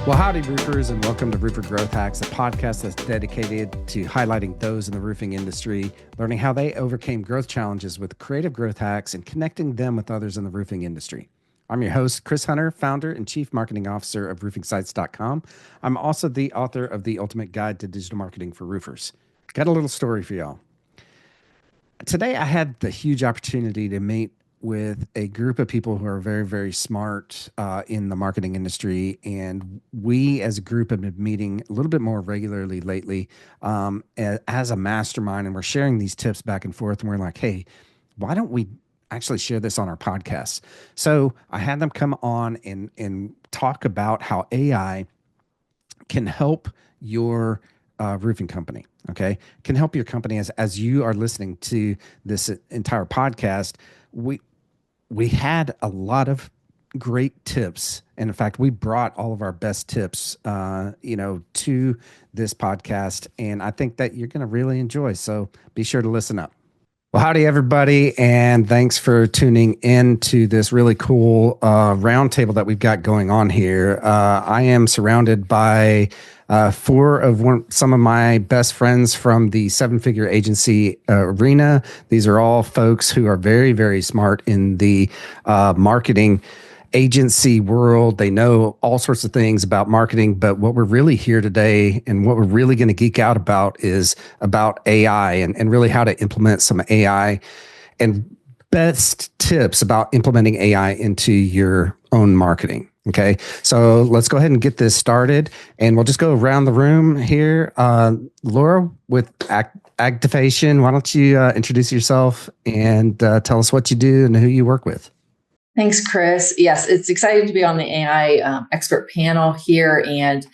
Well, howdy, roofers, and welcome to Roofer Growth Hacks, a podcast that's dedicated to highlighting those in the roofing industry, learning how they overcame growth challenges with creative growth hacks, and connecting them with others in the roofing industry. I'm your host, Chris Hunter, founder and chief marketing officer of roofingsites.com. I'm also the author of The Ultimate Guide to Digital Marketing for Roofers. Got a little story for y'all. Today, I had the huge opportunity to meet with a group of people who are very, very smart in the marketing industry. And we as a group have been meeting a little bit more regularly lately as a mastermind. And we're sharing these tips back and forth. And we're like, hey, why don't we actually share this on our podcast? So I had them come on and talk about how AI can help your roofing company. Okay. Can help your company as you are listening to this entire podcast. We had a lot of great tips. And in fact, we brought all of our best tips, to this podcast. And I think that you're going to really enjoy. So be sure to listen up. Well, howdy, everybody. And thanks for tuning in to this really cool roundtable that we've got going on here. I am surrounded by some of my best friends from the seven-figure agency arena. These are all folks who are very, very smart in the marketing agency world. They know all sorts of things about marketing, but what we're really here today and what we're really going to geek out about is about AI and really how to implement some AI and best tips about implementing AI into your own marketing. Okay, so let's go ahead and get this started, and we'll just go around the room here. Laura with Activation, why don't you introduce yourself and tell us what you do and who you work with? Thanks, Chris. Yes, it's exciting to be on the AI expert panel here. And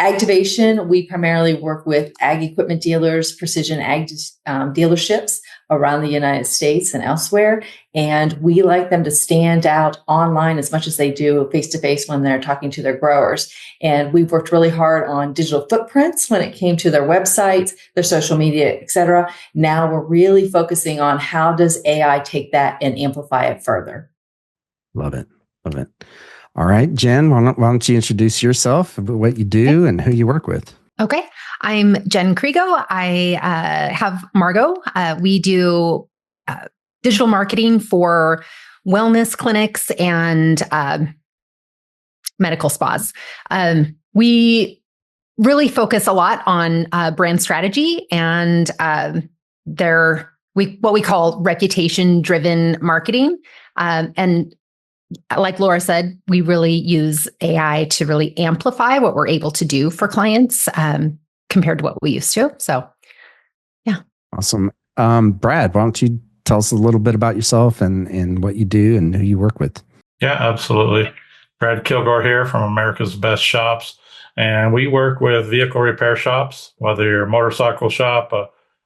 Activation, we primarily work with ag equipment dealers, precision ag dealerships around the United States and elsewhere. And we like them to stand out online as much as they do face-to-face when they're talking to their growers. And we've worked really hard on digital footprints when it came to their websites, their social media, et cetera. Now we're really focusing on how does AI take that and amplify it further. Love it. Love it. All right, Jen, why don't you introduce yourself, what you do, and who you work with? Okay. I'm Jen Krigo. I have Margot. We do digital marketing for wellness clinics and medical spas. We really focus a lot on brand strategy and what we call reputation-driven marketing. And like Laura said, we really use AI to really amplify what we're able to do for clients compared to what we used to. So, yeah. Awesome. Brad, why don't you tell us a little bit about yourself and what you do and who you work with? Yeah, absolutely. Brad Kilgore here from America's Best Shops. And we work with vehicle repair shops, whether you're a motorcycle shop,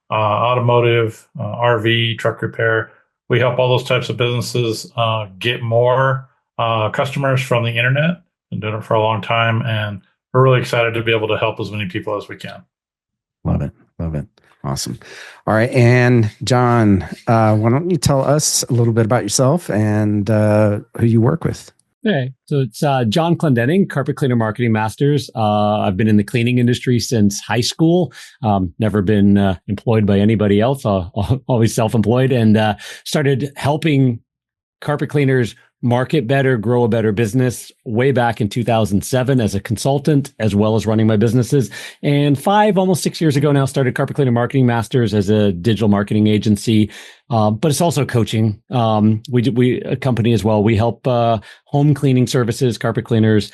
automotive, RV, truck repair. We help all those types of businesses get more customers from the internet. Been doing it for a long time, and we're really excited to be able to help as many people as we can. Love it. Love it. Awesome. All right. And John, why don't you tell us a little bit about yourself and who you work with? Okay, so it's John Clendenning, Carpet Cleaner Marketing Masters. I've been in the cleaning industry since high school. Never been employed by anybody else. Always self-employed, and started helping carpet cleaners market better, grow a better business way back in 2007 as a consultant, as well as running my businesses. And almost 6 years ago now, started Carpet Cleaner Marketing Masters as a digital marketing agency. But it's also coaching. We a company as well. We help home cleaning services, carpet cleaners,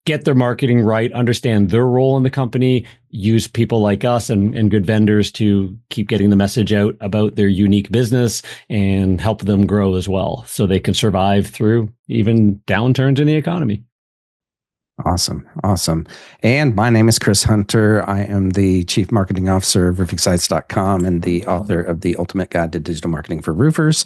get their marketing right, understand their role in the company, use people like us and good vendors to keep getting the message out about their unique business and help them grow as well so they can survive through even downturns in the economy. Awesome. Awesome. And my name is Chris Hunter. I am the Chief Marketing Officer of roofingsites.com and the author of The Ultimate Guide to Digital Marketing for Roofers.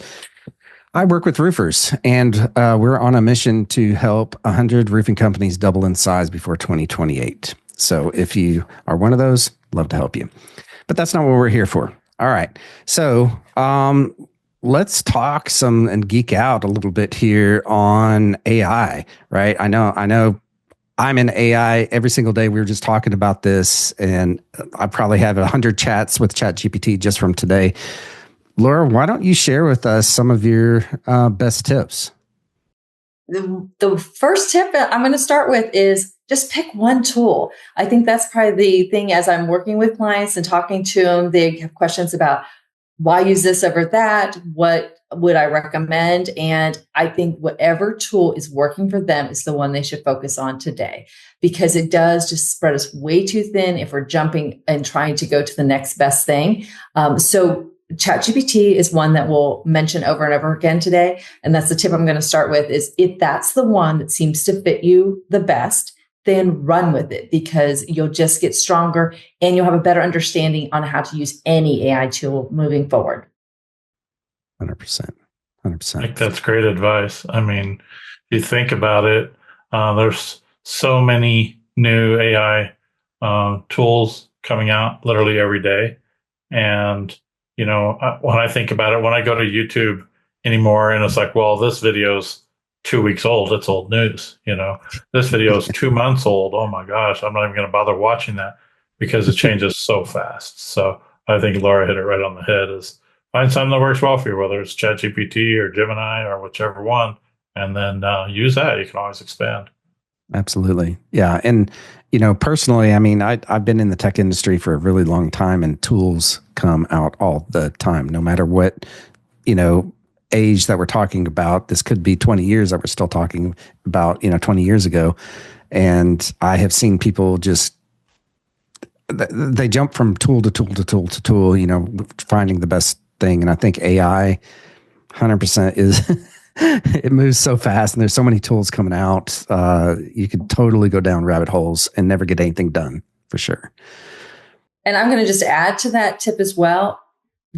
I work with roofers, and we're on a mission to help 100 roofing companies double in size before 2028. So if you are one of those, love to help you. But that's not what we're here for. All right. So let's talk and geek out a little bit here on AI, right? I know I'm in AI every single day. We were just talking about this, and I probably have 100 chats with ChatGPT just from today. Laura, why don't you share with us some of your best tips? The first tip that I'm going to start with is just pick one tool. I think that's probably the thing as I'm working with clients and talking to them, they have questions about why use this over that? What would I recommend? And I think whatever tool is working for them is the one they should focus on today, because it does just spread us way too thin if we're jumping and trying to go to the next best thing. So ChatGPT is one that we'll mention over and over again today. And that's the tip I'm going to start with is if that's the one that seems to fit you the best, then run with it, because you'll just get stronger and you'll have a better understanding on how to use any AI tool moving forward. 100%. I think that's great advice. I mean, if you think about it, there's so many new AI tools coming out literally every day. And, you know, when I think about it, when I go to YouTube anymore and it's like, well, this video's 2 weeks old, it's old news. You know, this video is 2 months old. Oh my gosh, I'm not even going to bother watching that because it changes so fast. So I think Laura hit it right on the head is find something that works well for you, whether it's ChatGPT or Gemini or whichever one, and then use that. You can always expand. Absolutely. Yeah. And, you know, personally, I mean, I've been in the tech industry for a really long time, and tools come out all the time, no matter what, you know, age that we're talking about. This could be 20 years that we're still talking about, you know, 20 years ago. And I have seen people just, they jump from tool to tool to tool to tool, you know, finding the best thing. And I think AI 100% is, it moves so fast and there's so many tools coming out. You could totally go down rabbit holes and never get anything done, for sure. And I'm going to just add to that tip as well.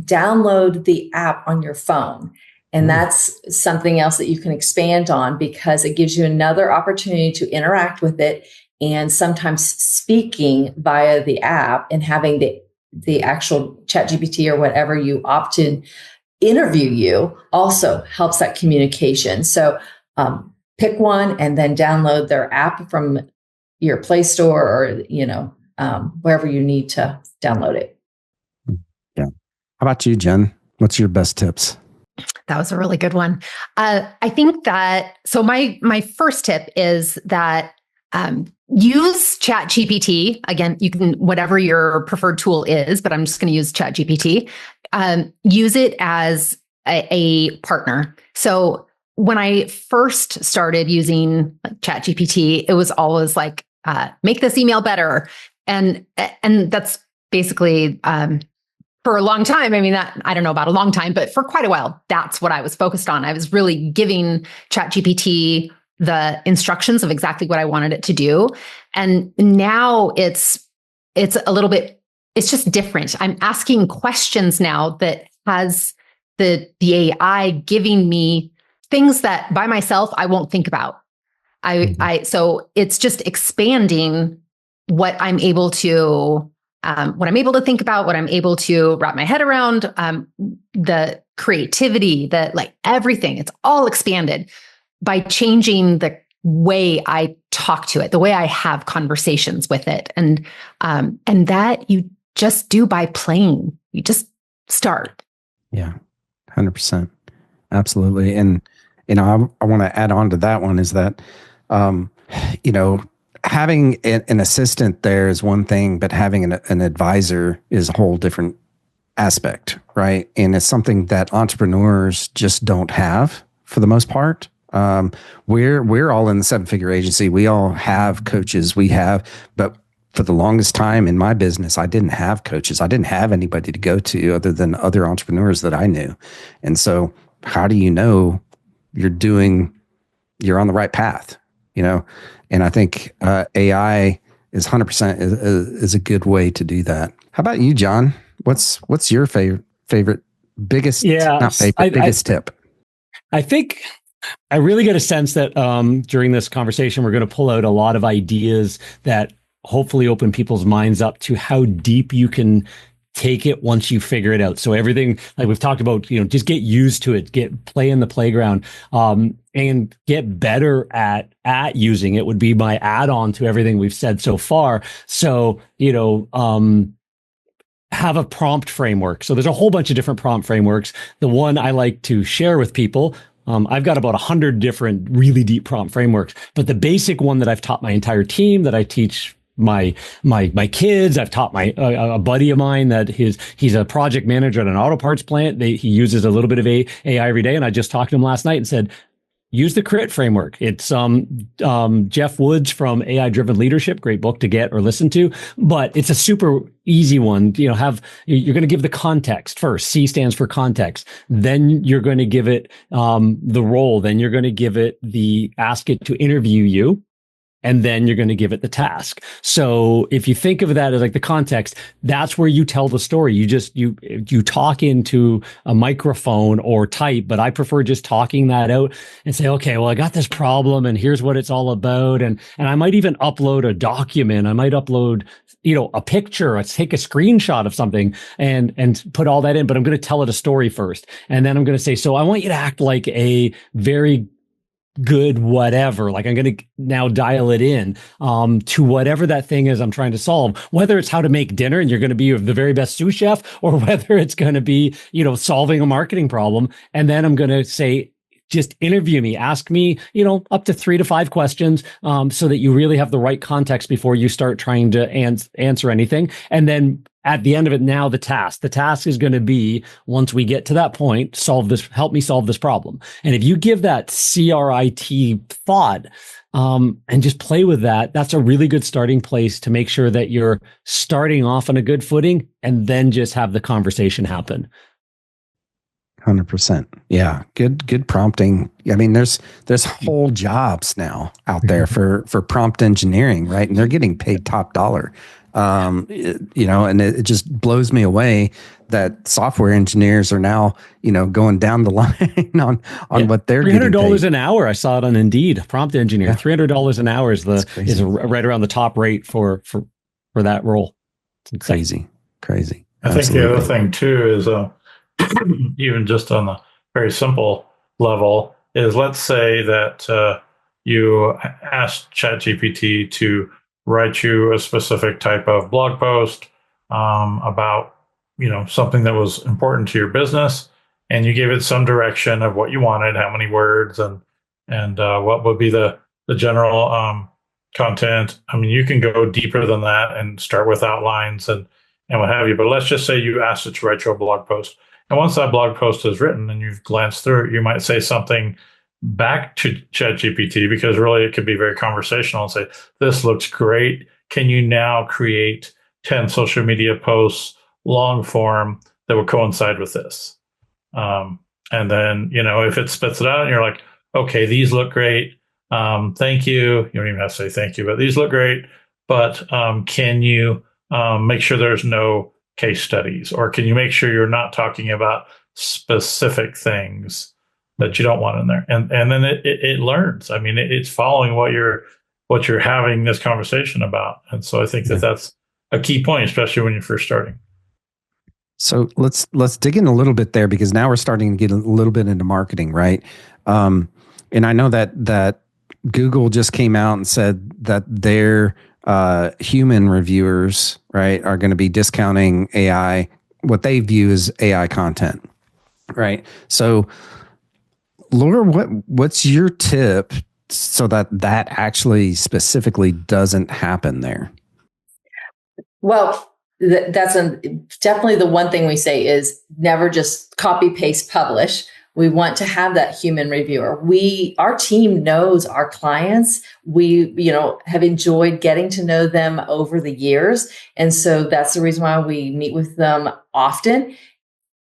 Download the app on your phone. And that's something else that you can expand on, because it gives you another opportunity to interact with it. And sometimes speaking via the app and having the actual ChatGPT or whatever you opt in interview you also helps that communication. So pick one and then download their app from your Play Store or, you know, wherever you need to download it. Yeah. How about you, Jen? What's your best tips? That was a really good one. I think that, so my first tip is that use ChatGPT. Again, you can, whatever your preferred tool is, but I'm just going to use ChatGPT. Use it as a partner. So when I first started using ChatGPT, it was always like, make this email better. And that's basically, for a long time, I mean, that I don't know about a long time, but for quite a while, that's what I was focused on. I was really giving ChatGPT the instructions of exactly what I wanted it to do. And now it's a little bit, it's just different. I'm asking questions now that has the AI giving me things that by myself I won't think about. So it's just expanding what I'm able to think about, what I'm able to wrap my head around, the creativity, like everything, it's all expanded by changing the way I talk to it, the way I have conversations with it. And that you just do by playing. You just start. Yeah, 100%. Absolutely. And, you know, I want to add on to that one is that, you know, having an assistant there is one thing, but having an advisor is a whole different aspect, right? And it's something that entrepreneurs just don't have for the most part. We're all in the 7-figure agency. We all have coaches. But for the longest time in my business, I didn't have coaches. I didn't have anybody to go to other than other entrepreneurs that I knew. And so how do you know you're on the right path, you know? And I think AI is 100% is a good way to do that. How about you, John? What's your favorite biggest biggest tip? I think I really get a sense that during this conversation, we're going to pull out a lot of ideas that hopefully open people's minds up to how deep you can take it once you figure it out. So everything, like we've talked about, just get used to it, play in the playground, and get better at using it would be my add-on to everything we've said so far. So, have a prompt framework. So there's a whole bunch of different prompt frameworks. The one I like to share with people, I've got about 100 different really deep prompt frameworks, but the basic one that I've taught my entire team, that I teach my kids, I've taught a buddy of mine that he's a project manager at an auto parts plant. He uses a little bit of AI every day. And I just talked to him last night and said, use the CRIT framework. It's Jeff Woods from AI Driven Leadership, great book to get or listen to, but it's a super easy one. You're going to give the context first. C stands for context. Then you're going to give it the role. Then you're going to give it ask it to interview you. And then you're going to give it the task. So if you think of that as like the context, that's where you tell the story. You talk into a microphone or type, but I prefer just talking that out and say, okay, well, I got this problem and here's what it's all about. And I might even upload a document. I might upload, a picture, or take a screenshot of something and put all that in, but I'm going to tell it a story first. And then I'm going to say, so I want you to act like a very good whatever, like I'm going to now dial it in to whatever that thing is I'm trying to solve, whether it's how to make dinner and you're going to be the very best sous chef, or whether it's going to be, solving a marketing problem. And then I'm going to say, just interview me, ask me, up to 3 to 5 questions, so that you really have the right context before you start trying to answer anything. And then at the end of it, now the task is going to be, once we get to that point, help me solve this problem. And if you give that CRIT thought, and just play with that, that's a really good starting place to make sure that you're starting off on a good footing, and then just have the conversation happen. 100%. Yeah. Good prompting. I mean, there's whole jobs now out there for prompt engineering, right? And they're getting paid top dollar. And it just blows me away that software engineers are now, going down the line on what they're getting paid. $300 an hour. I saw it on Indeed. Prompt engineer, yeah. $300 an hour is right around the top rate for that role. It's crazy. I think the other thing too is, even just on the very simple level, is let's say that you ask ChatGPT to write you a specific type of blog post about something that was important to your business, and you gave it some direction of what you wanted, how many words, and what would be the general content. I mean, you can go deeper than that and start with outlines and what have you. But let's just say you asked it to write you a blog post. And once that blog post is written and you've glanced through it, you might say something back to ChatGPT, because really it could be very conversational, and say, this looks great. Can you now create 10 social media posts, long form, that would coincide with this? And then, if it spits it out and you're like, okay, these look great. Thank you. You don't even have to say thank you, but these look great. But can you make sure there's no case studies, or can you make sure you're not talking about specific things that you don't want in there? And then it learns. I mean, it's following what you're having this conversation about. And so I think that's a key point, especially when you're first starting. So let's dig in a little bit there, because now we're starting to get a little bit into marketing, right? And I know that Google just came out and said that their human reviewers, right, are going to be discounting AI, what they view as AI content, right? So, Laura, what's your tip so that actually specifically doesn't happen there? Well, that's definitely the one thing we say is never just copy, paste, publish. We want to have that human reviewer. Our team knows our clients. We, have enjoyed getting to know them over the years. And so that's the reason why we meet with them often.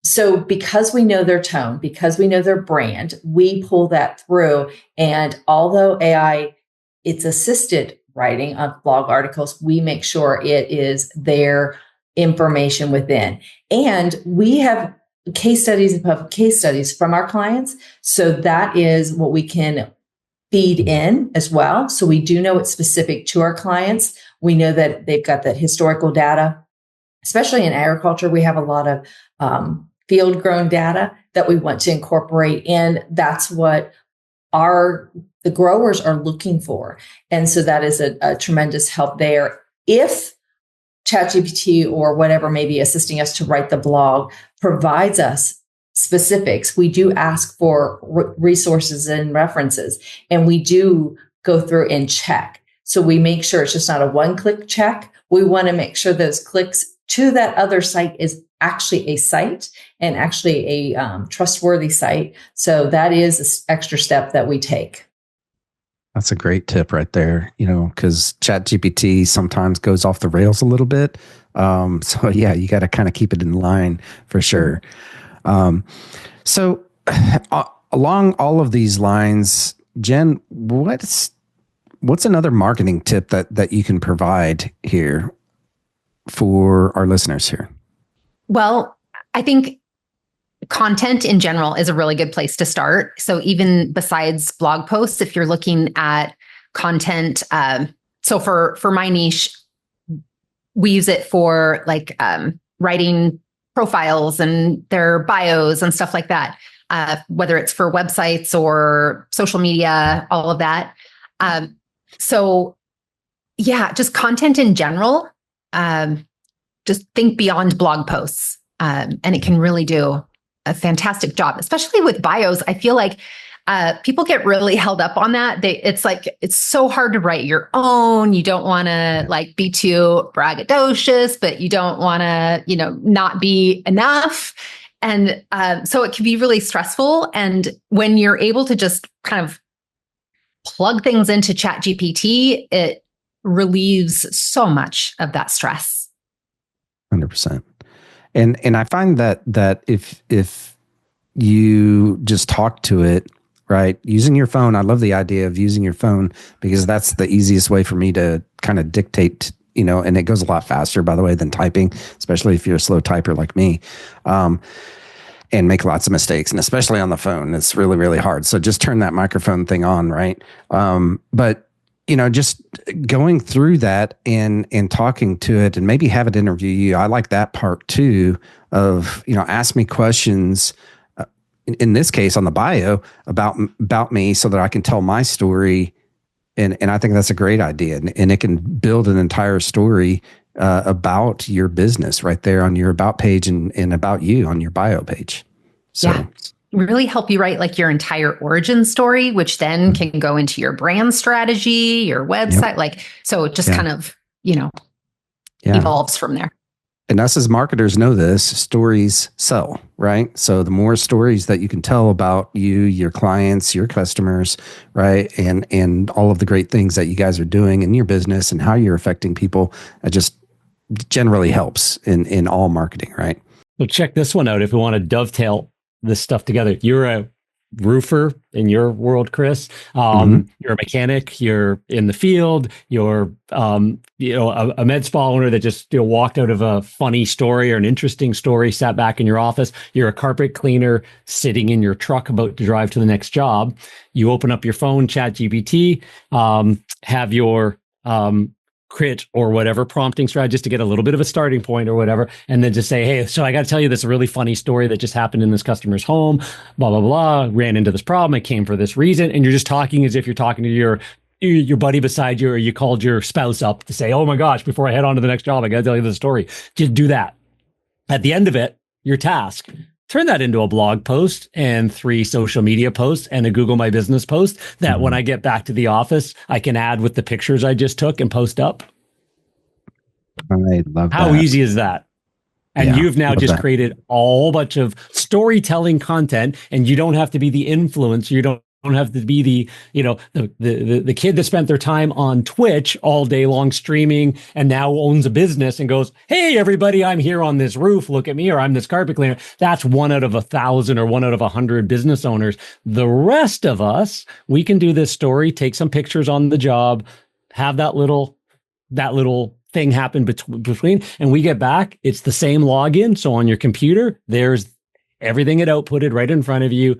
So because we know their tone, because we know their brand, we pull that through. And although AI, it's assisted writing of blog articles, we make sure it is their information within. And we have case studies from our clients. So that is what we can feed in as well. So we do know it's specific to our clients. We know that they've got that historical data. especially in agriculture, we have a lot of field grown data that we want to incorporate. And that's what the growers are looking for. And so that is a tremendous help there. If ChatGPT or whatever may be assisting us to write the blog provides us specifics, we do ask for resources and references, and we do go through and check. So we make sure it's just not a one-click check. We want to make sure those clicks to that other site is actually a site and actually a trustworthy site. So that is an extra step that we take. That's a great tip right there, because ChatGPT sometimes goes off the rails a little bit. So yeah, you got to kind of keep it in line for sure. So along all of these lines, Jen, what's another marketing tip that you can provide here for our listeners here? Well, I think content in general is a really good place to start. So even besides blog posts, if you're looking at content, so for my niche, we use it for like writing profiles and their bios and stuff like that, whether it's for websites or social media, all of that. So yeah, just content in general, just think beyond blog posts, and it can really do a fantastic job, especially with bios. I feel like people get really held up on that. It's like, it's so hard to write your own. You don't want to like be too braggadocious, but you don't want to, not be enough. And so it can be really stressful. And when you're able to just kind of plug things into ChatGPT, it relieves so much of that stress. 100%. And I find that if you just talk to it, right, using your phone, I love the idea of using your phone because that's the easiest way for me to kind of dictate, and it goes a lot faster, by the way, than typing, especially if you're a slow typer like me, and make lots of mistakes. And especially on the phone, it's really, really hard. So just turn that microphone thing on, right? But just going through that and talking to it and maybe have it interview you. I like that part too of, ask me questions, in this case on the bio about me so that I can tell my story. And I think that's a great idea. And it can build an entire story about your business right there on your about page and about you on your bio page. So. Yeah. Really help you write like your entire origin story, which then can go into your brand strategy, your website. Yep. So it just kind of, evolves from there. And us as marketers know this, stories sell, right? So the more stories that you can tell about you, your clients, your customers, right? And all of the great things that you guys are doing in your business and how you're affecting people, it just generally helps in all marketing, right? So check this one out if we want to dovetail this stuff together. You're a roofer in your world, Chris. You're a mechanic. You're in the field. You're, a med spa owner that just walked out of a funny story or an interesting story, sat back in your office. You're a carpet cleaner sitting in your truck about to drive to the next job. You open up your phone, ChatGPT, have your crit or whatever prompting strategy just to get a little bit of a starting point or whatever. And then just say, hey, so I got to tell you this really funny story that just happened in this customer's home, blah, blah, blah, ran into this problem. It came for this reason. And you're just talking as if you're talking to your buddy beside you, or you called your spouse up to say, oh my gosh, before I head on to the next job, I got to tell you the story. Just do that. At the end of it, your task, turn that into a blog post and 3 social media posts and a Google My Business post that when I get back to the office, I can add with the pictures I just took and post up. I love that. How easy is that? And you've now just created a whole bunch of storytelling content, and you don't have to be the influencer. You don't have to be the kid that spent their time on Twitch all day long streaming and now owns a business and goes, hey, everybody, I'm here on this roof. Look at me, or I'm this carpet cleaner. That's 1 out of 1,000 or 1 out of 100 business owners. The rest of us, we can do this story, take some pictures on the job, have that little thing happen between, and we get back. It's the same login. So on your computer, there's everything it outputted right in front of you.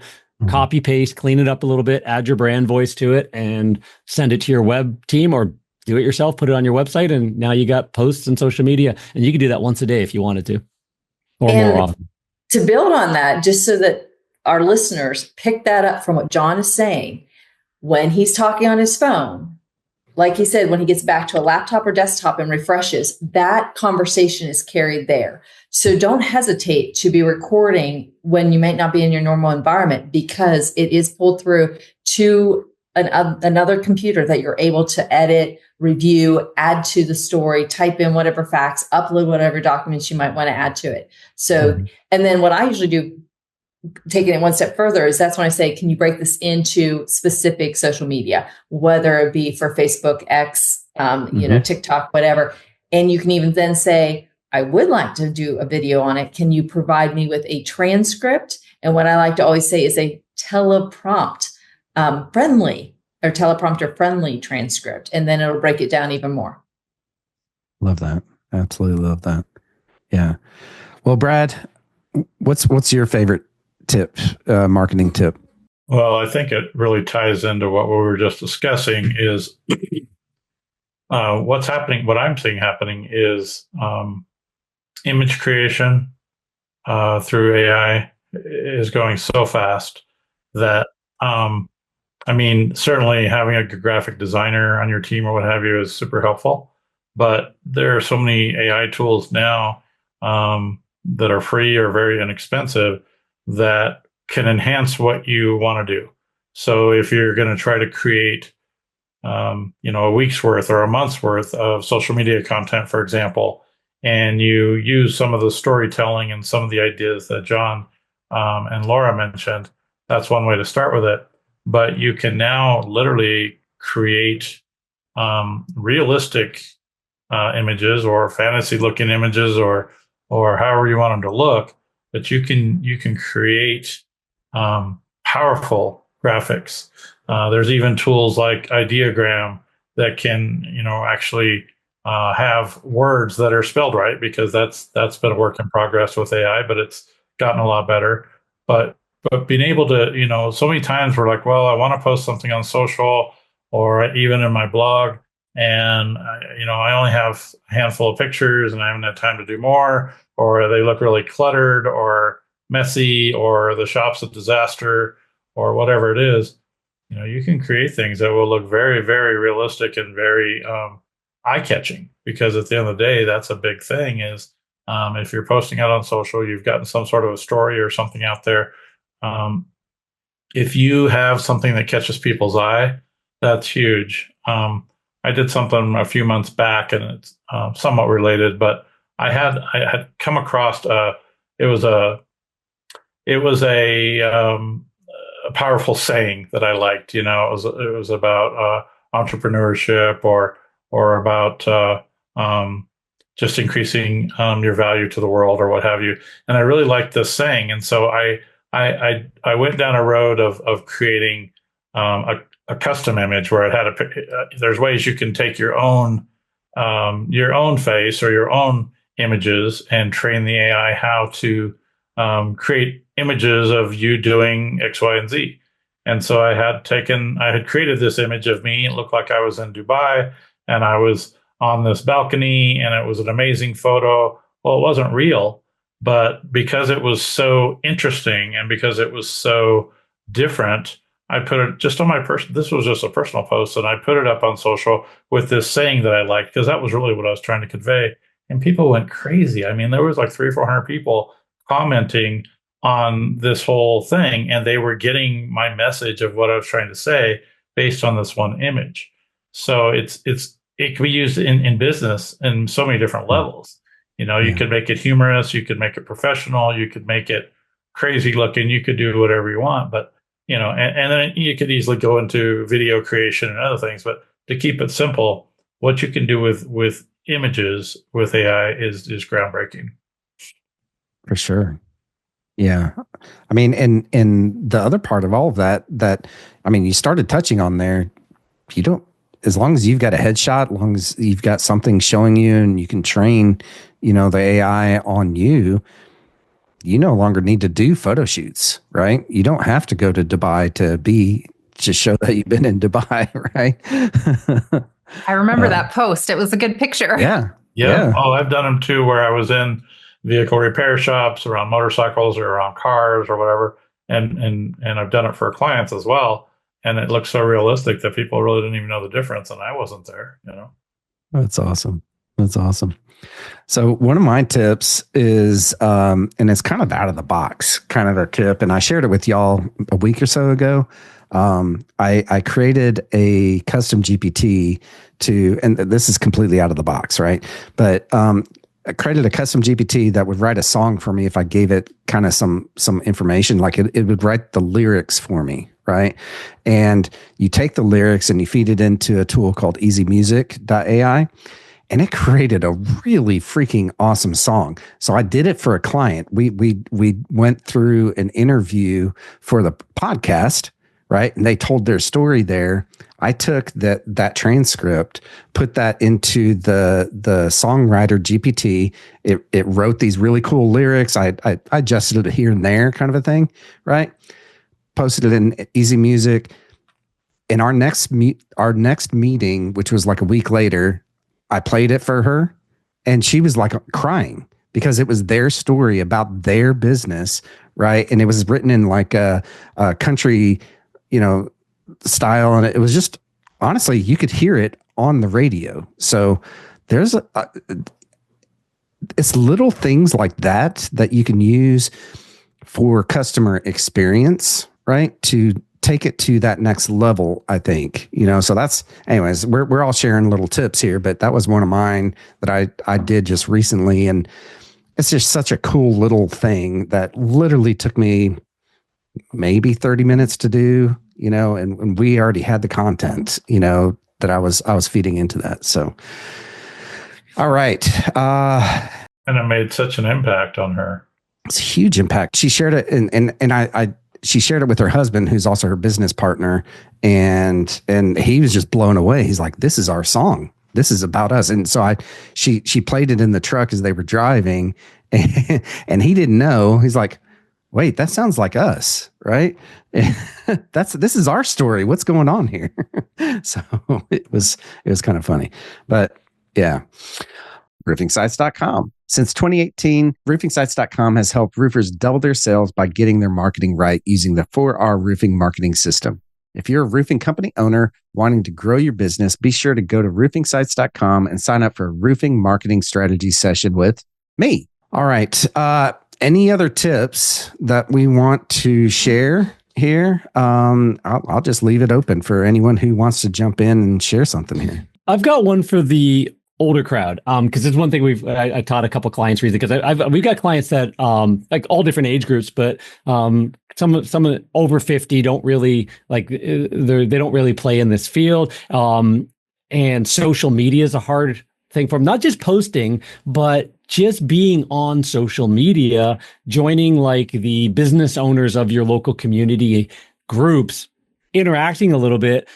Copy, paste, clean it up a little bit, add your brand voice to it, and send it to your web team or do it yourself, put it on your website, and now you got posts and social media, and you can do that once a day if you wanted to, or And more often. to build on that, just so that our listeners pick that up from what John is saying, when he's talking on his phone, like he said, when he gets back to a laptop or desktop and refreshes, that conversation is carried there. So don't hesitate to be recording when you might not be in your normal environment, because it is pulled through to another computer that you're able to edit, review, add to the story, type in whatever facts, upload whatever documents you might want to add to it. So, and then what I usually do, taking it one step further, is that's when I say, can you break this into specific social media, whether it be for Facebook, X, TikTok, whatever. And you can even then say, I would like to do a video on it. Can you provide me with a transcript? And what I like to always say is a teleprompt friendly or teleprompter friendly transcript. And then it'll break it down even more. Love that. Absolutely love that. Yeah. Well, Brad, what's your favorite tip, marketing tip? Well, I think it really ties into what we were just discussing is what's happening. What I'm seeing happening is image creation through AI is going so fast that, certainly having a good graphic designer on your team or what have you is super helpful. But there are so many AI tools now that are free or very inexpensive that can enhance what you want to do. So if you're going to try to create, a week's worth or a month's worth of social media content, for example, and you use some of the storytelling and some of the ideas that John and Laura mentioned, that's one way to start with it. But you can now literally create realistic images or fantasy looking images or however you want them to look, but you can create powerful graphics. There's even tools like Ideogram that can, actually have words that are spelled right, because that's been a work in progress with AI, but it's gotten a lot better. But being able to, so many times we're like, well, I want to post something on social or even in my blog, and I only have a handful of pictures and I haven't had time to do more, or they look really cluttered or messy, or the shop's a disaster, or whatever it is. You can create things that will look very, very realistic and very eye-catching, because at the end of the day, that's a big thing is if you're posting out on social, you've gotten some sort of a story or something out there. If you have something that catches people's eye, that's huge. I did something a few months back, and it's somewhat related, but I had come across it was a powerful saying that I liked. It was about entrepreneurship or about just increasing your value to the world or what have you. And I really liked this saying, and so I went down a road of creating a custom image where it had there's ways you can take your own face or your own images and train the AI how to create images of you doing X, Y, and Z. And so I had created this image of me. It looked like I was in Dubai and I was on this balcony, and it was an amazing photo. Well, it wasn't real, but because it was so interesting and because it was so different, I put it just on my this was just a personal post, and I put it up on social with this saying that I liked, because that was really what I was trying to convey. And people went crazy. I mean, there was like 300 or 400 people commenting on this whole thing, and they were getting my message of what I was trying to say based on this one image. So it can be used in business in so many different levels. You could make it humorous, you could make it professional, you could make it crazy looking, you could do whatever you want. But and then you could easily go into video creation and other things. But to keep it simple, what you can do with images with AI is groundbreaking. For sure. Yeah. I mean, and the other part of all of that, you started touching on there, as long as you've got a headshot, as long as you've got something showing you and you can train, the AI on you, you no longer need to do photo shoots, right? You don't have to go to Dubai to show that you've been in Dubai, right? I remember that post. It was a good picture. Yeah. Yeah. Oh, I've done them too, where I was in vehicle repair shops around motorcycles or around cars or whatever. And I've done it for clients as well. And it looks so realistic that people really didn't even know the difference. And I wasn't there, That's awesome. That's awesome. So one of my tips is, and it's kind of out of the box, kind of a tip, and I shared it with y'all a week or so ago. I created a custom GPT and this is completely out of the box, right? But I created a custom GPT that would write a song for me if I gave it kind of some information, like it would write the lyrics for me, right? And you take the lyrics and you feed it into a tool called easymusic.ai. And it created a really freaking awesome song. So I did it for a client. We went through an interview for the podcast, right? And they told their story there. I took that transcript, put that into the songwriter GPT. It wrote these really cool lyrics. I adjusted it here and there, kind of a thing, right? Posted it in Easy Music. In our next meeting, which was like a week later, I played it for her and she was like crying because it was their story about their business, right? And it was written in like a country, style. And it was just, honestly, you could hear it on the radio. So there's it's little things like that you can use for customer experience, right? To take it to that next level, I think, so that's, anyways, we're all sharing little tips here, but that was one of mine that I did just recently. And it's just such a cool little thing that literally took me maybe 30 minutes to do, and we already had the content, that I was feeding into that. So, all right. And it made such an impact on her. It's a huge impact. She shared it and she shared it with her husband, who's also her business partner. And he was just blown away. He's like, this is our song. This is about us. And so she played it in the truck as they were driving and he didn't know. He's like, wait, that sounds like us, right? This is our story. What's going on here? So it was kind of funny, but yeah. roofingsites.com. Since 2018, roofingsites.com has helped roofers double their sales by getting their marketing right using the 4R roofing marketing system. If you're a roofing company owner wanting to grow your business, be sure to go to roofingsites.com and sign up for a roofing marketing strategy session with me. All right. Any other tips that we want to share here? I'll just leave it open for anyone who wants to jump in and share something here. I've got one for the older crowd, because it's one thing I taught a couple clients recently, because we've got clients that like all different age groups, but some over 50 don't really they don't really play in this field, and social media is a hard thing for them. Not just posting, but just being on social media, joining like the business owners of your local community groups, interacting a little bit,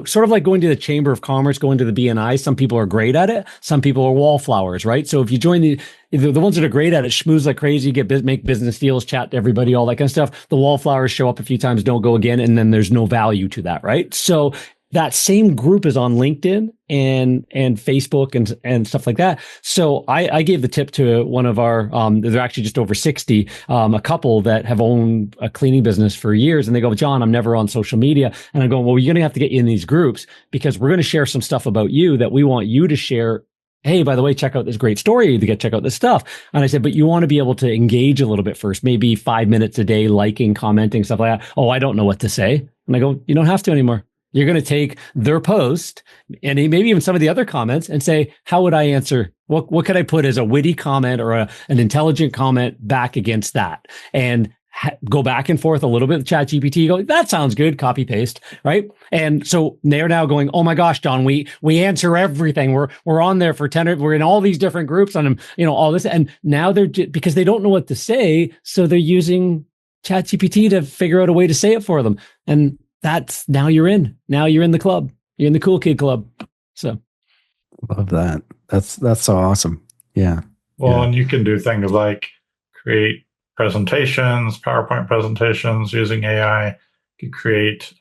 sort of like going to the Chamber of Commerce, going to the BNI. Some people are great at it. Some people are wallflowers, right? So if you join the ones that are great at it, schmooze like crazy, make business deals, chat to everybody, all that kind of stuff. The wallflowers show up a few times, don't go again, and then there's no value to that, right? So that same group is on LinkedIn and Facebook and stuff like that. So I gave the tip to one of our, they're actually just over 60, a couple that have owned a cleaning business for years. And they go, John, I'm never on social media. And I'm going, well, you're going to have to get in these groups because we're going to share some stuff about you that we want you to share. Hey, by the way, check out this great story to check out this stuff. And I said, but you want to be able to engage a little bit first, maybe 5 minutes a day, liking, commenting, stuff like that. Oh, I don't know what to say. And I go, you don't have to anymore. You're going to take their post and maybe even some of the other comments and say, how would I answer? What could I put as a witty comment or an intelligent comment back against that? And go back and forth a little bit with ChatGPT. Go, that sounds good. Copy paste, right? And so they're now going, oh my gosh, John, we answer everything. We're on there for 10. We're in all these different groups on all this. And now because they don't know what to say, so they're using ChatGPT to figure out a way to say it for them. And now you're in the club. You're in the cool kid club. So love that. That's so awesome. Yeah. Well, and you can do things like create presentations, PowerPoint presentations using AI. You could create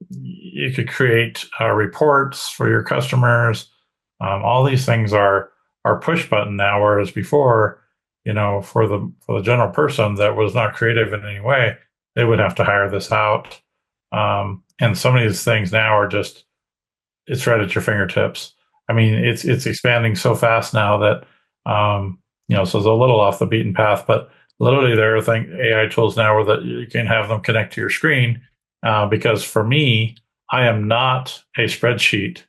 you could create reports for your customers. All these things are push button now, whereas before, for the general person that was not creative in any way, they would have to hire this out. And some of these things now are just, it's right at your fingertips. I mean, it's expanding so fast now that so it's a little off the beaten path, but literally there are AI tools now where that you can have them connect to your screen. Because for me, I am not a spreadsheet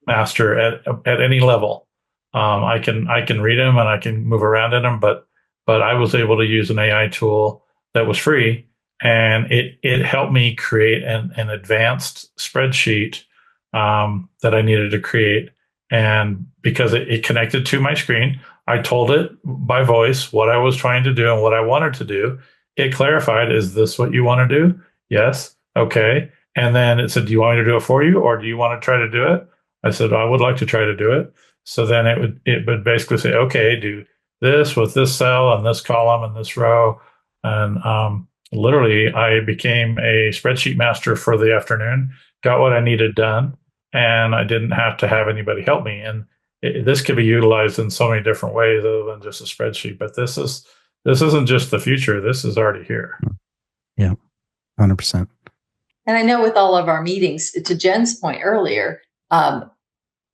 master at any level. I can read them and I can move around in them, but I was able to use an AI tool that was free, and it helped me create an advanced spreadsheet that I needed to create. And because it connected to my screen, I told it by voice what I was trying to do and what I wanted to do. It clarified, is this what you want to do? Yes. Okay. And then it said, do you want me to do it for you, or do you want to try to do it? I said, I would like to try to do it. So then it would basically say, okay, do this with this cell and this column and this row. And literally I became a spreadsheet master for the afternoon, got what I needed done, and I didn't have to have anybody help me. And this could be utilized in so many different ways other than just a spreadsheet. But this isn't just the future. This is already here. Yeah, 100%. And I know with all of our meetings, to Jen's point earlier,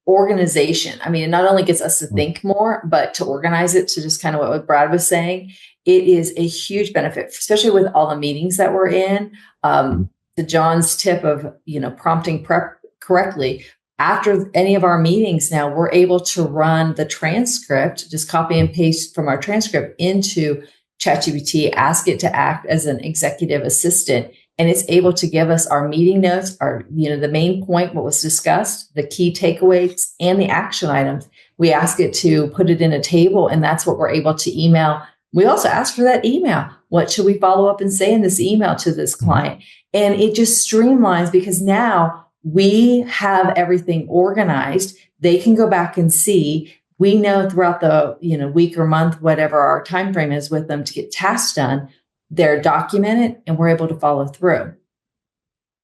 organization. I mean, it not only gets us to think more, but to organize it, to just kind of what Brad was saying, it is a huge benefit, especially with all the meetings that we're in. The John's tip of, prompting prep correctly. After any of our meetings now, we're able to run the transcript, just copy and paste from our transcript into ChatGPT, ask it to act as an executive assistant, and it's able to give us our meeting notes, the main point, what was discussed, the key takeaways, and the action items. We ask it to put it in a table, and that's what we're able to email. We also ask for that email. What should we follow up and say in this email to this client? And it just streamlines, because now we have everything organized. They can go back and see. We know throughout the week or month, whatever our time frame is with them to get tasks done, they're documented and we're able to follow through.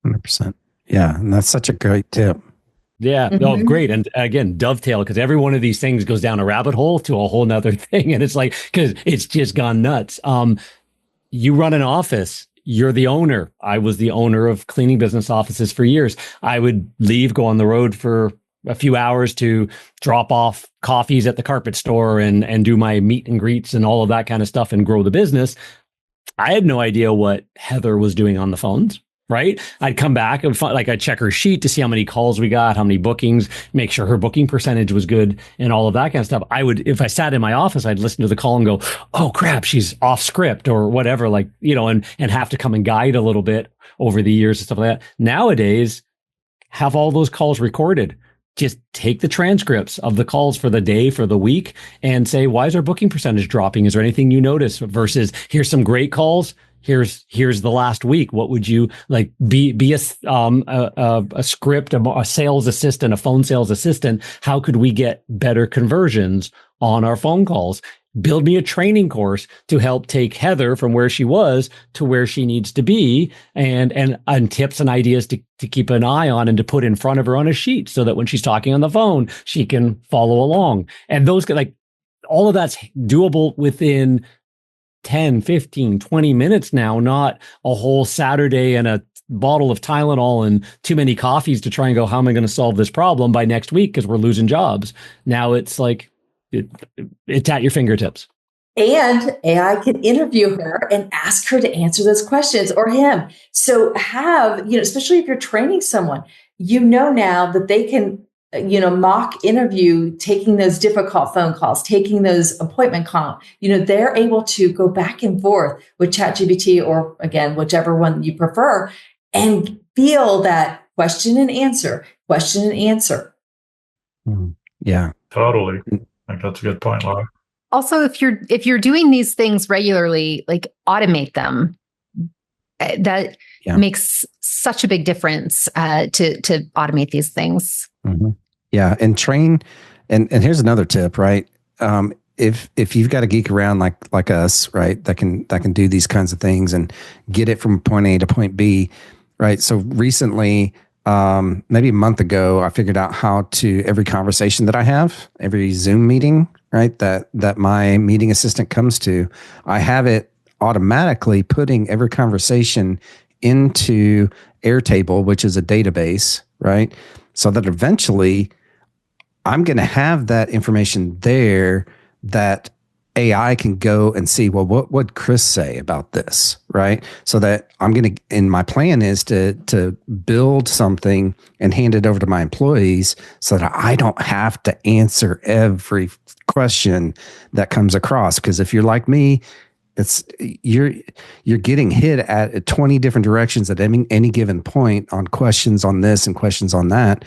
100%. Yeah. And that's such a great tip. Yeah. Oh, great. And again, dovetail, because every one of these things goes down a rabbit hole to a whole nother thing. And it's like, because it's just gone nuts. You run an office. You're the owner. I was the owner of cleaning business offices for years. I would leave, go on the road for a few hours to drop off coffees at the carpet store and do my meet and greets and all of that kind of stuff and grow the business. I had no idea what Heather was doing on the phones, right? I'd come back and I'd check her sheet to see how many calls we got, how many bookings, make sure her booking percentage was good and all of that kind of stuff. If I sat in my office, I'd listen to the call and go, oh crap, she's off script or whatever, and have to come and guide a little bit over the years and stuff like that. Nowadays, have all those calls recorded. Just take the transcripts of the calls for the day, for the week, and say, why is our booking percentage dropping? Is there anything you notice? Versus, here's some great calls. Here's the last week. What would you like? Be a script, a sales assistant, a phone sales assistant. How could we get better conversions on our phone calls? Build me a training course to help take Heather from where she was to where she needs to be, and tips and ideas to keep an eye on and to put in front of her on a sheet so that when she's talking on the phone, she can follow along. And those all of that's doable within 10, 15, 20 minutes now, not a whole Saturday and a bottle of Tylenol and too many coffees to try and go, how am I going to solve this problem by next week? Because we're losing jobs. Now it's like, it's at your fingertips. And AI can interview her and ask her to answer those questions, or him. So especially if you're training someone, now that they can, mock interview, taking those difficult phone calls, taking those appointment calls, they're able to go back and forth with ChatGPT, or again, whichever one you prefer, and feel that question and answer. Yeah, totally. I think that's a good point, Laura. Also, if you're doing these things regularly, automate them. That makes such a big difference to automate these things. Mm-hmm. Yeah, and train. And here's another tip, right? If you've got a geek around like us, right, that can do these kinds of things and get it from point A to point B, right? So recently, maybe a month ago, I figured out how to every conversation that I have, every Zoom meeting, right, that my meeting assistant comes to, I have it automatically putting every conversation into Airtable, which is a database, right? So that eventually I'm going to have that information there that AI can go and see, well, what would Chris say about this, right? So that I'm going to, and my plan is to build something and hand it over to my employees so that I don't have to answer every question that comes across. Because if you're like me, it's you're getting hit at 20 different directions at any given point on questions on this and questions on that.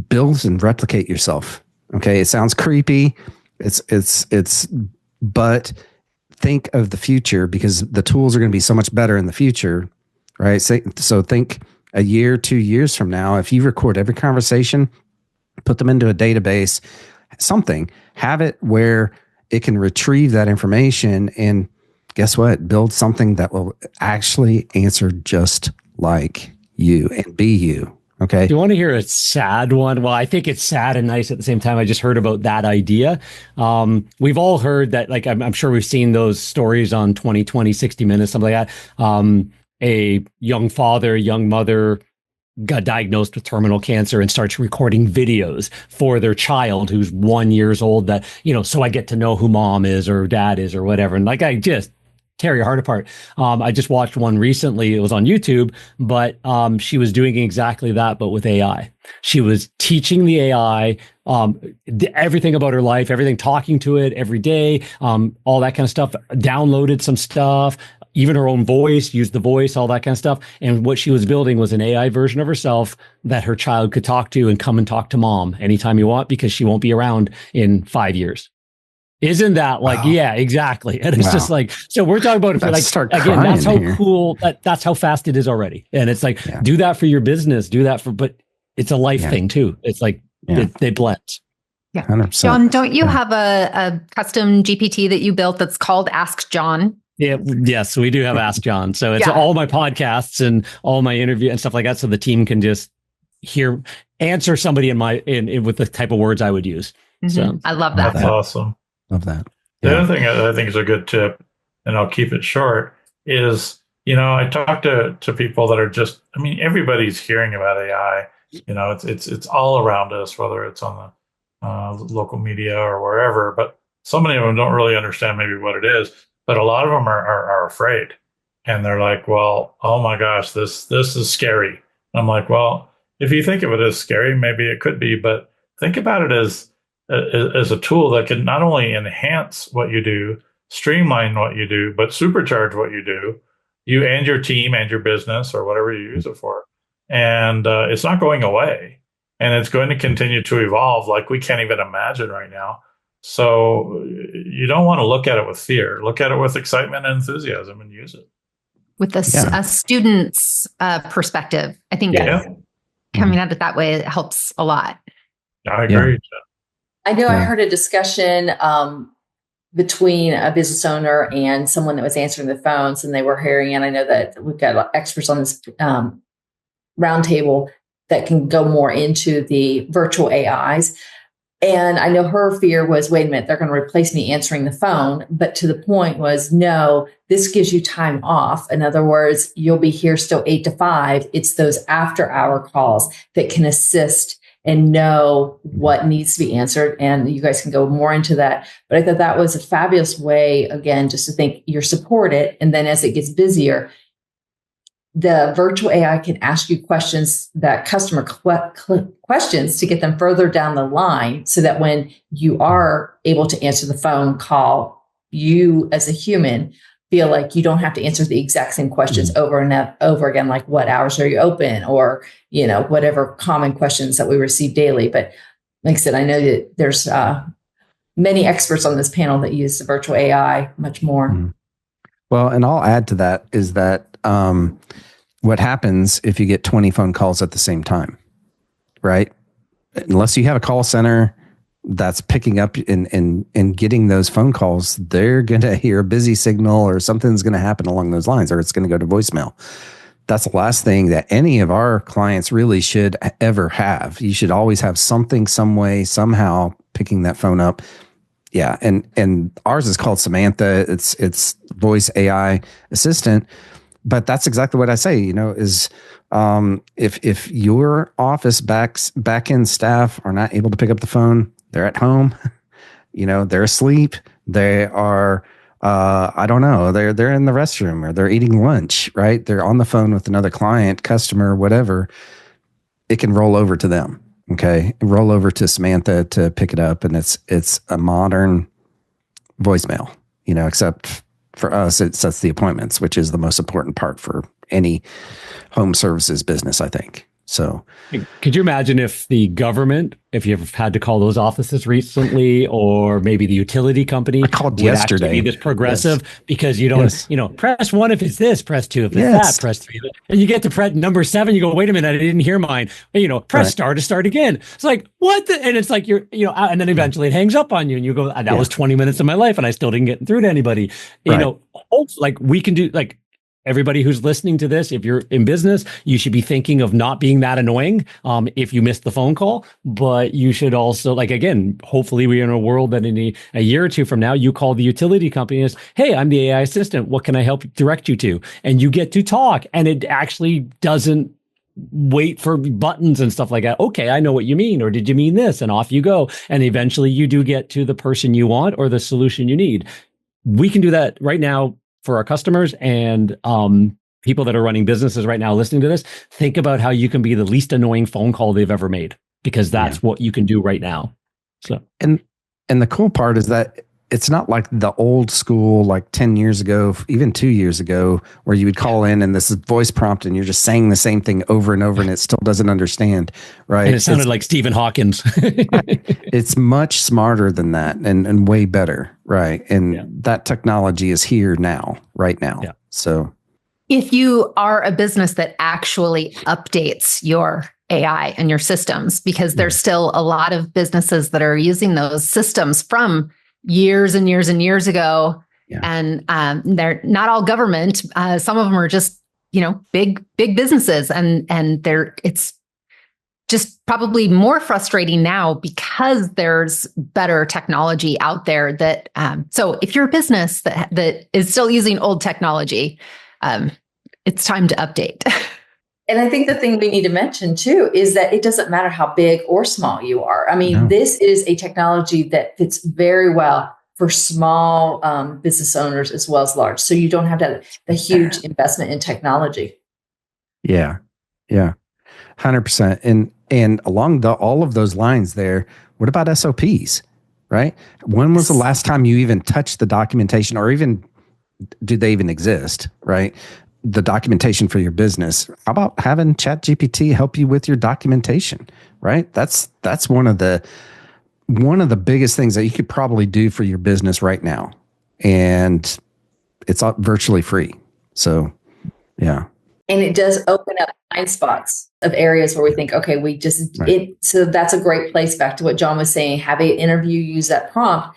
Build and replicate yourself. Okay, it sounds creepy. But think of the future, because the tools are going to be so much better in the future, right? So think a year, 2 years from now, if you record every conversation, put them into a database, have it where it can retrieve that information, and guess what? Build something that will actually answer just like you and be you. Okay. Do you want to hear a sad one? Well, I think it's sad and nice at the same time. I just heard about that idea. We've all heard that, like, I'm sure we've seen those stories on 2020, 60 Minutes, something like that. A young father, young mother got diagnosed with terminal cancer and starts recording videos for their child who's 1 year old that, so I get to know who mom is or dad is or whatever. And like, I just tear your heart apart. I just watched one recently. It was on YouTube, but she was doing exactly that, but with AI. She was teaching the AI everything about her life, everything, talking to it every day, all that kind of stuff, downloaded some stuff, even her own voice, used the voice, all that kind of stuff. And what she was building was an AI version of herself that her child could talk to and come and talk to mom anytime you want, because she won't be around in 5 years. Isn't that like, wow. Yeah, exactly. And it's just like, so we're talking about, if you're like, again, that's how cool, that's how fast it is already. And it's like, do that for your business, do that for, but it's a life thing too. It's like, they blend. Yeah. 100%. John, don't you have a custom GPT that you built that's called Ask John? Yeah. Yes, we do have Ask John. So it's all my podcasts and all my interview and stuff like that. So the team can just answer somebody in with the type of words I would use. Mm-hmm. So I love that. That's awesome. Love that. The other thing I think is a good tip, and I'll keep it short, is, I talk to people that are just, everybody's hearing about AI. It's all around us, whether it's on the local media or wherever, but so many of them don't really understand maybe what it is, but a lot of them are afraid. And they're like, well, oh my gosh, this is scary. And I'm like, well, if you think of it as scary, maybe it could be, but think about it as a tool that can not only enhance what you do, streamline what you do, but supercharge what you do, you and your team and your business or whatever you use it for. And it's not going away, and it's going to continue to evolve like we can't even imagine right now. So you don't want to look at it with fear. Look at it with excitement and enthusiasm and use it. With a student's perspective, I think coming at it that way, it helps a lot. I agree. Yeah. I know I heard a discussion between a business owner and someone that was answering the phones, and they were hearing, and I know that we've got experts on this roundtable that can go more into the virtual AIs. And I know her fear was, wait a minute, they're going to replace me answering the phone. But to the point was, no, this gives you time off. In other words, you'll be here still 8 to 5. It's those after hour calls that can assist and know what needs to be answered. And you guys can go more into that. But I thought that was a fabulous way, again, just to think you're supported. And then as it gets busier, the virtual AI can ask you questions, that customer questions, to get them further down the line, so that when you are able to answer the phone call, you as a human feel like you don't have to answer the exact same questions over and over again, like what hours are you open, or, whatever common questions that we receive daily. But like I said, I know that there's many experts on this panel that use the virtual AI much more. Mm-hmm. Well, and I'll add to that is that what happens if you get 20 phone calls at the same time, right? Unless you have a call center that's picking up and getting those phone calls, they're going to hear a busy signal or something's going to happen along those lines, or it's going to go to voicemail. that's the last thing that any of our clients really should ever have. You should always have something, some way, somehow picking that phone up. Yeah, and ours is called Samantha. It's voice AI assistant, but that's exactly what I say. Is if your office back end staff are not able to pick up the phone, they're at home. They're asleep. They are. I don't know. They're in the restroom or they're eating lunch. Right? They're on the phone with another client, customer, whatever. It can roll over to them. Okay, roll over to Samantha to pick it up, and it's a modern voicemail. Except for us, it sets the appointments, which is the most important part for any home services business, I think. So, could you imagine if the government, if you've had to call those offices recently, or maybe the utility company, I called yesterday. Be this progressive because you don't, press 1 if it's this, press 2 if it's that, press 3, and you get to press number 7. You go, wait a minute, I didn't hear mine. Press star to start again. It's like what? And it's like and then eventually it hangs up on you, and you go, that was 20 minutes of my life, and I still didn't get through to anybody. Like we can do like. Everybody who's listening to this, if you're in business, you should be thinking of not being that annoying if you missed the phone call. But you should also, hopefully we're in a world that in a year or two from now, you call the utility company and say, hey, I'm the AI assistant. What can I help direct you to? And you get to talk. And it actually doesn't wait for buttons and stuff like that. Okay, I know what you mean. Or did you mean this? And off you go. And eventually you do get to the person you want or the solution you need. We can do that right now. For our customers and people that are running businesses right now listening to this, think about how you can be the least annoying phone call they've ever made, because that's what you can do right now. So and the cool part is that it's not like the old school, like 10 years ago, even 2 years ago, where you would call in and this is voice prompt and you're just saying the same thing over and over and it still doesn't understand, right? And it sounded like Stephen Hawkins. It's much smarter than that and way better, right? And that technology is here now, right now. Yeah. So if you are a business that actually updates your AI and your systems, because there's still a lot of businesses that are using those systems from years and years and years ago. Yeah. And they're not all government. Some of them are just, big businesses. And it's just probably more frustrating now because there's better technology out there that, so if you're a business that is still using old technology, it's time to update. And I think the thing we need to mention too is that it doesn't matter how big or small you are. I mean, this is a technology that fits very well for small business owners as well as large. So you don't have to have a huge investment in technology. Yeah. 100%. And along all of those lines there, what about SOPs, right? When was the last time you even touched the documentation, or even do they even exist, right? The documentation for your business. How about having ChatGPT help you with your documentation, right? That's one of the biggest things that you could probably do for your business right now. And it's virtually free. So, yeah. And it does open up blind spots of areas where we think, okay, so that's a great place, back to what John was saying, have an interview, use that prompt.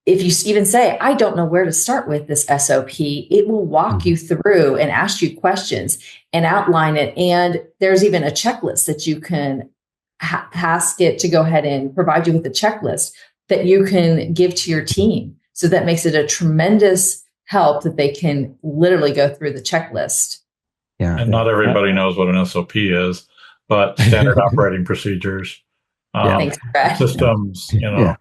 If you even say, I don't know where to start with this SOP, it will walk you through and ask you questions and outline it. And there's even a checklist that you can ask it to go ahead and provide you with a checklist that you can give to your team. So that makes it a tremendous help that they can literally go through the checklist. Yeah. And not everybody knows what an SOP is, but standard operating procedures, systems, Because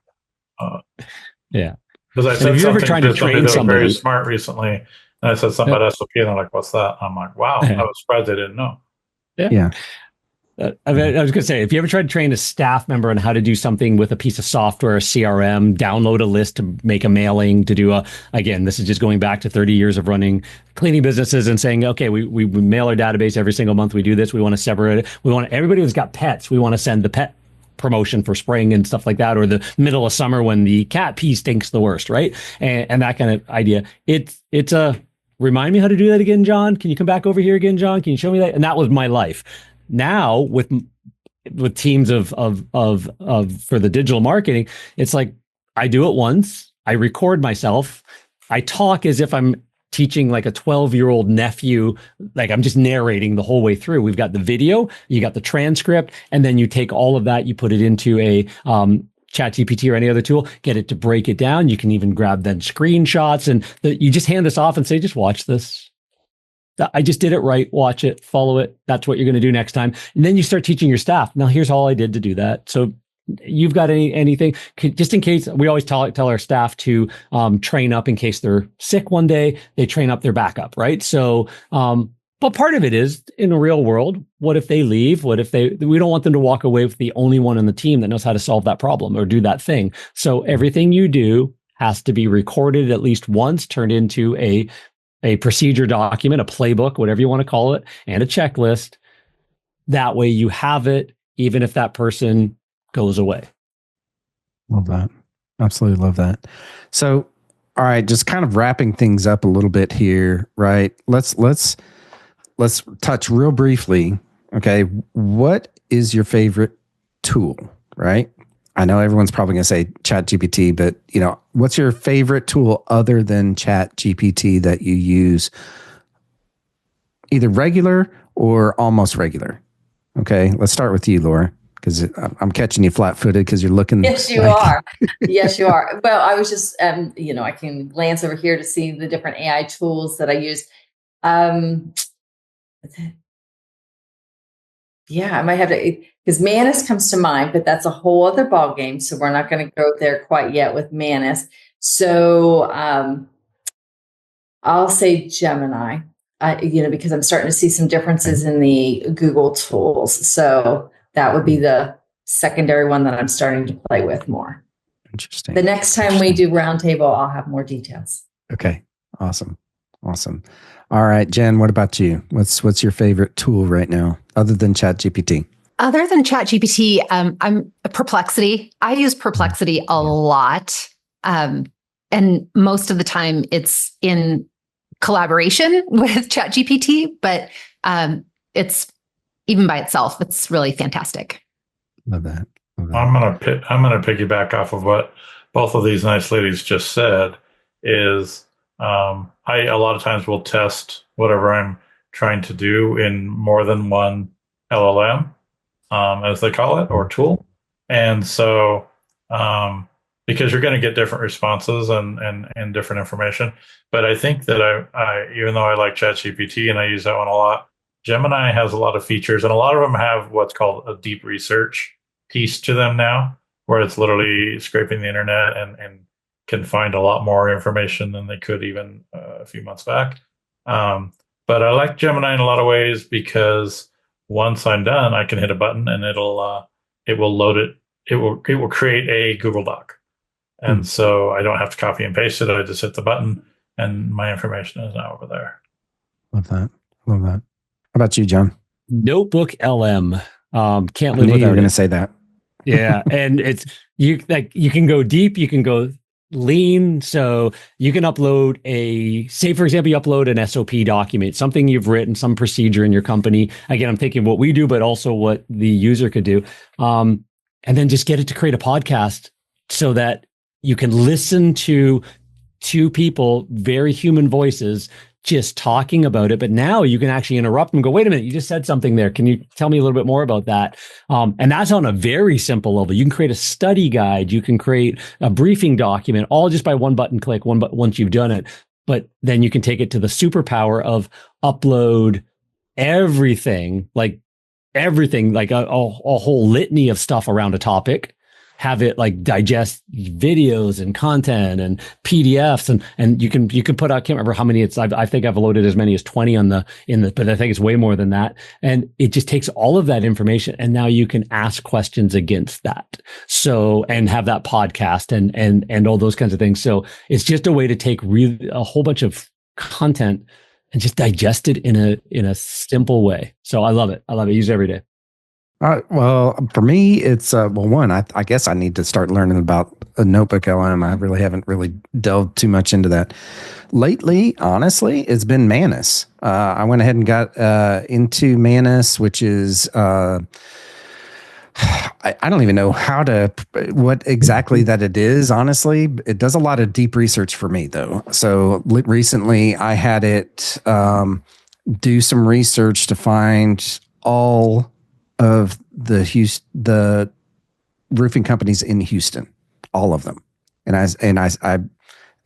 I said something to somebody that was very smart recently, and I said something about SOP, and they're like, "What's that?" I'm like, "Wow, I was surprised they didn't know." Yeah. I was going to say, if you ever tried to train a staff member on how to do something with a piece of software, a CRM, download a list to make a mailing, to do again, this is just going back to 30 years of running cleaning businesses and saying, okay, we mail our database every single month. We do this. We want to separate it. We want everybody who's got pets. We want to send the pet promotion for spring and stuff like that, or the middle of summer when the cat pee stinks the worst, right? And that kind of idea. It's a remind me how to do that again, John. Can you come back over here again, John? Can you show me that? And that was my life. Now with teams of for the digital marketing, it's like I do it once, I record myself, I talk as if I'm teaching like a 12-year-old nephew, like I'm just narrating the whole way through. We've got the video, you got the transcript, and then you take all of that, you put it into a ChatGPT or any other tool, get it to break it down. You can even grab then screenshots, and you just hand this off and say, just watch this. I just did it right. Watch it, follow it. That's what you're going to do next time. And then you start teaching your staff. Now, here's all I did to do that. So you've got anything, just in case. We always tell our staff to train up in case they're sick one day, they train up their backup, right? So, but part of it is in the real world, what if they leave? What if we don't want them to walk away with the only one on the team that knows how to solve that problem or do that thing. So everything you do has to be recorded at least once, turned into a procedure document, a playbook, whatever you want to call it, and a checklist. That way you have it, even if that person goes away. Love that. Absolutely love that. So, all right, just kind of wrapping things up a little bit here, right? Let's touch real briefly. Okay. What is your favorite tool, right? I know everyone's probably going to say ChatGPT, but what's your favorite tool other than ChatGPT that you use either regular or almost regular? Okay, let's start with you, Laura, because I'm catching you flat-footed because you're looking. Yes, you are. Yes, you are. Well, I was just, I can glance over here to see the different AI tools that I use. Yeah, I might have to, because Manus comes to mind, but that's a whole other ballgame. So we're not going to go there quite yet with Manus. So I'll say Gemini, because I'm starting to see some differences in the Google tools. So that would be the secondary one that I'm starting to play with more. Interesting. The next time we do roundtable, I'll have more details. Okay. Awesome. All right, Jen, what about you? What's your favorite tool right now, other than ChatGPT? Other than ChatGPT, I'm Perplexity. I use Perplexity a lot. And most of the time it's in collaboration with ChatGPT, but it's even by itself, it's really fantastic. Love that. I'm gonna piggyback off of what both of these nice ladies just said. Is I a lot of times will test whatever I'm trying to do in more than one LLM, as they call it, or tool. And so, because you're going to get different responses and different information. But I think that I even though I like ChatGPT and I use that one a lot, Gemini has a lot of features, and a lot of them have what's called a deep research piece to them now, where it's literally scraping the internet and can find a lot more information than they could even a few months back. But I like Gemini in a lot of ways because once I'm done, I can hit a button and it will load it. It will create a Google Doc. And so I don't have to copy and paste it. I just hit the button and my information is now over there. Love that. How about you, John? Notebook LM. Can't I live knew you were without going to it. say that. Yeah. And it's you can go deep, you can go lean. So you can upload say for example, you upload an SOP document, something you've written, some procedure in your company. Again, I'm thinking what we do, but also what the user could do. And then just get it to create a podcast so that you can listen to two people, very human voices, just talking about it. But now you can actually interrupt and go, wait a minute, you just said something there. Can you tell me a little bit more about that? And that's on a very simple level. You can create a study guide. You can create a briefing document, all just by one button click, once you've done it. But then you can take it to the superpower of upload everything, like a whole litany of stuff around a topic. Have it like digest videos and content and PDFs and you can put out, I can't remember how many I think I've loaded as many as 20 but I think it's way more than that. And it just takes all of that information and now you can ask questions against that. So, and have that podcast and all those kinds of things. So it's just a way to take a whole bunch of content and just digest it in a simple way. So I love it. I use it every day. Well, for me, it's one. I guess I need to start learning about a notebook LM. I really haven't delved too much into that lately. Honestly, it's been Manus. I went ahead and got into Manus, which is I don't even know what exactly that it is. Honestly, it does a lot of deep research for me though. So recently I had it do some research to find all of the roofing companies in Houston, all of them. I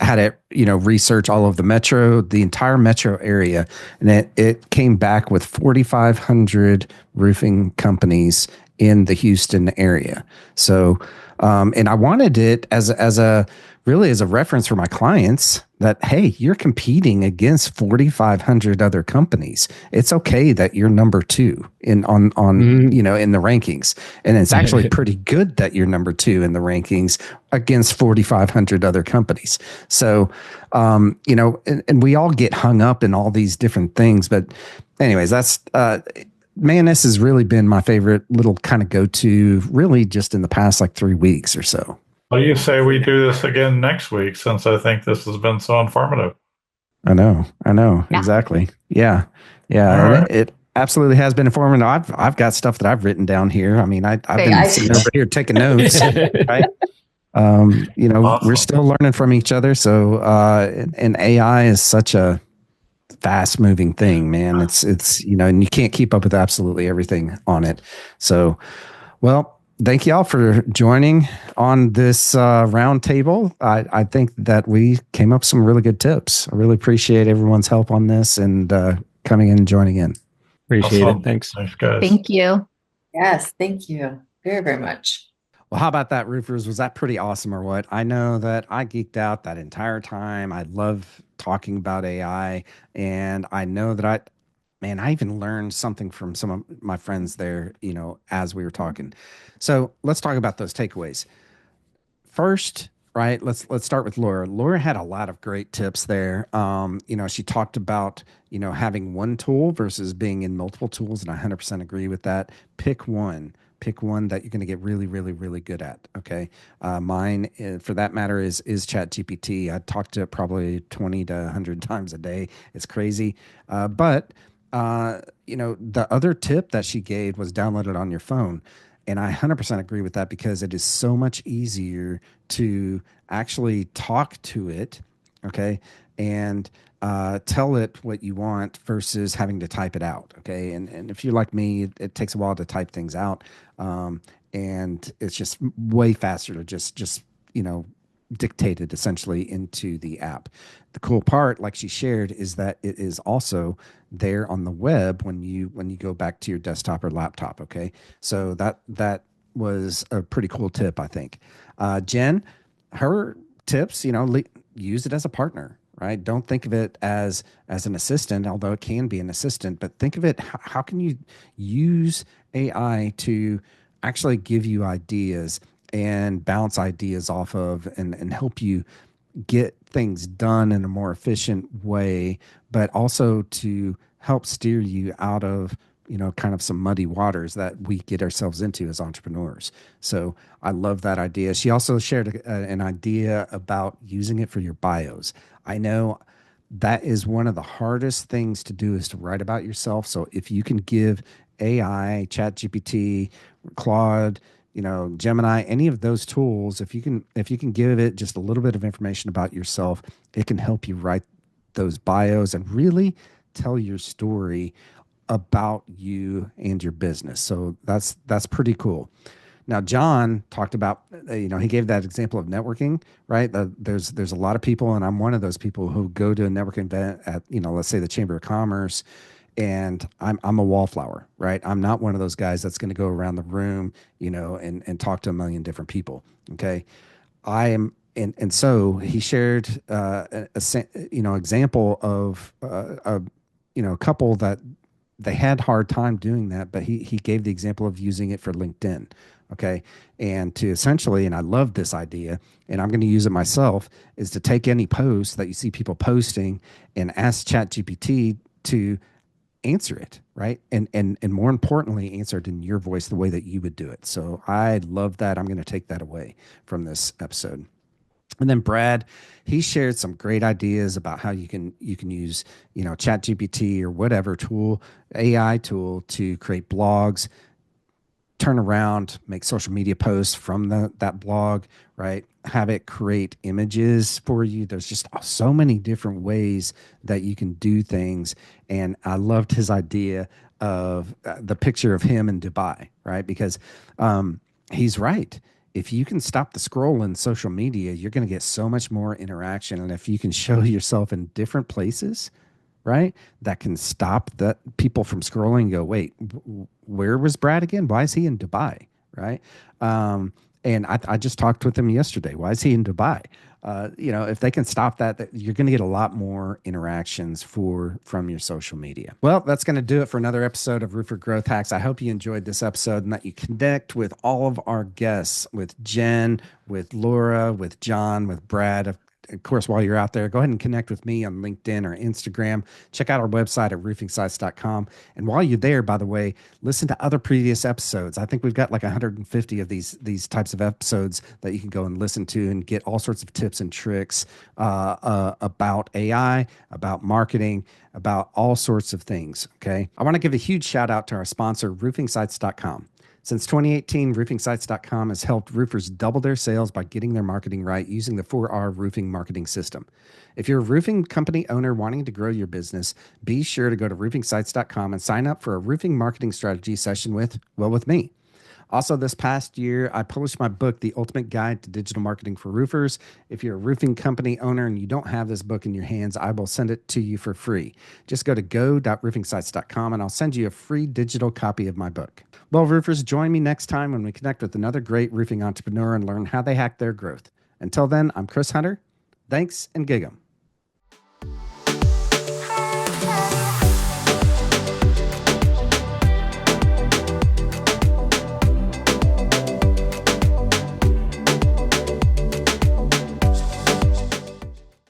had it, research all of the entire metro area, and it came back with 4,500 roofing companies in the Houston area. So, and I wanted it as a really as a reference for my clients that, hey, you're competing against 4,500 other companies. It's okay that you're number two in in the rankings. And it's actually pretty good that you're number two in the rankings against 4,500 other companies. So, and we all get hung up in all these different things. But anyways, that's, man, this has really been my favorite little kind of go-to really just in the past like 3 weeks or so. What do you say we do this again next week, since I think this has been so informative? I know. Yeah. Exactly. Yeah. And it absolutely has been informative. I've got stuff that I've written down here. I mean, I've been sitting over here taking notes, right? Awesome. We're still learning from each other. So, and AI is such a fast moving thing, man. It's, and you can't keep up with absolutely everything on it. So, well, thank y'all for joining on this roundtable. I think that we came up with some really good tips. I really appreciate everyone's help on this and coming in and joining in. Appreciate it. Thanks. Thanks, guys. Thank you. Yes, thank you very, very much. Well, how about that, roofers? Was that pretty awesome or what? I know that I geeked out that entire time. I love talking about AI, and I know that I even learned something from some of my friends there, as we were talking. So let's talk about those takeaways. First, right? Let's start with Laura. Laura had a lot of great tips there. She talked about, having one tool versus being in multiple tools, and I 100% agree with that. Pick one that you're going to get really, really, really good at. Okay. Mine, for that matter, is ChatGPT. I talk to it probably 20 to 100 times a day. It's crazy. But the other tip that she gave was download it on your phone. And I 100% agree with that because it is so much easier to actually talk to it. Okay. And tell it what you want versus having to type it out. Okay. And if you're like me, it takes a while to type things out. And it's just way faster to just dictated essentially into the app. The cool part, like she shared, is that it is also there on the web when you go back to your desktop or laptop. Okay. So that was a pretty cool tip, I think. Jen, her tips, use it as a partner. Right? Don't think of it as an assistant, although it can be an assistant, but think of it, how can you use AI to actually give you ideas and bounce ideas off of and help you get things done in a more efficient way, but also to help steer you out of, kind of some muddy waters that we get ourselves into as entrepreneurs. So I love that idea. She also shared an idea about using it for your bios. I know that is one of the hardest things to do is to write about yourself. So if you can give AI, ChatGPT, Claude, Gemini, any of those tools, if you can give it just a little bit of information about yourself, it can help you write those bios and really tell your story about you and your business. So that's pretty cool. Now, John talked about, he gave that example of networking, right? There's a lot of people, and I'm one of those people who go to a networking event at, let's say the Chamber of Commerce, and I'm a wallflower, right? I'm not one of those guys that's going to go around the room, and talk to a million different people. Okay. I am. And so he shared, example of, a couple that they had hard time doing that, but he gave the example of using it for LinkedIn. Okay. And to essentially, and I love this idea, and I'm going to use it myself, is to take any post that you see people posting and ask ChatGPT to answer it, right? And more importantly, answer it in your voice the way that you would do it. So I love that. I'm going to take that away from this episode. And then Brad, he shared some great ideas about how you can use, ChatGPT or whatever tool, AI tool, to create blogs, turn around, make social media posts from that blog, right? Have it create images for you. There's just so many different ways that you can do things. And I loved his idea of the picture of him in Dubai, right? Because he's right. If you can stop the scroll in social media, you're going to get so much more interaction. And if you can show yourself in different places, right, that can stop the people from scrolling and go, wait, where was Brad again? Why is he in Dubai? Right. And I just talked with him yesterday. Why is he in Dubai? If they can stop that, you're going to get a lot more interactions from your social media. Well, that's going to do it for another episode of Roofer Growth Hacks. I hope you enjoyed this episode and that you connect with all of our guests, with Jen, with Laura, with John, with Brad. Of course, while you're out there, go ahead and connect with me on LinkedIn or Instagram. Check out our website at roofingsites.com. And while you're there, by the way, listen to other previous episodes. I think we've got like 150 of these types of episodes that you can go and listen to and get all sorts of tips and tricks about AI, about marketing, about all sorts of things. Okay. I want to give a huge shout out to our sponsor, roofingsites.com. Since 2018, roofingsites.com has helped roofers double their sales by getting their marketing right using the 4R roofing marketing system. If you're a roofing company owner wanting to grow your business, be sure to go to roofingsites.com and sign up for a roofing marketing strategy session with me. Also, this past year, I published my book, The Ultimate Guide to Digital Marketing for Roofers. If you're a roofing company owner and you don't have this book in your hands, I will send it to you for free. Just go to go.roofingsites.com and I'll send you a free digital copy of my book. Well, roofers, join me next time when we connect with another great roofing entrepreneur and learn how they hack their growth. Until then, I'm Chris Hunter. Thanks and gig 'em.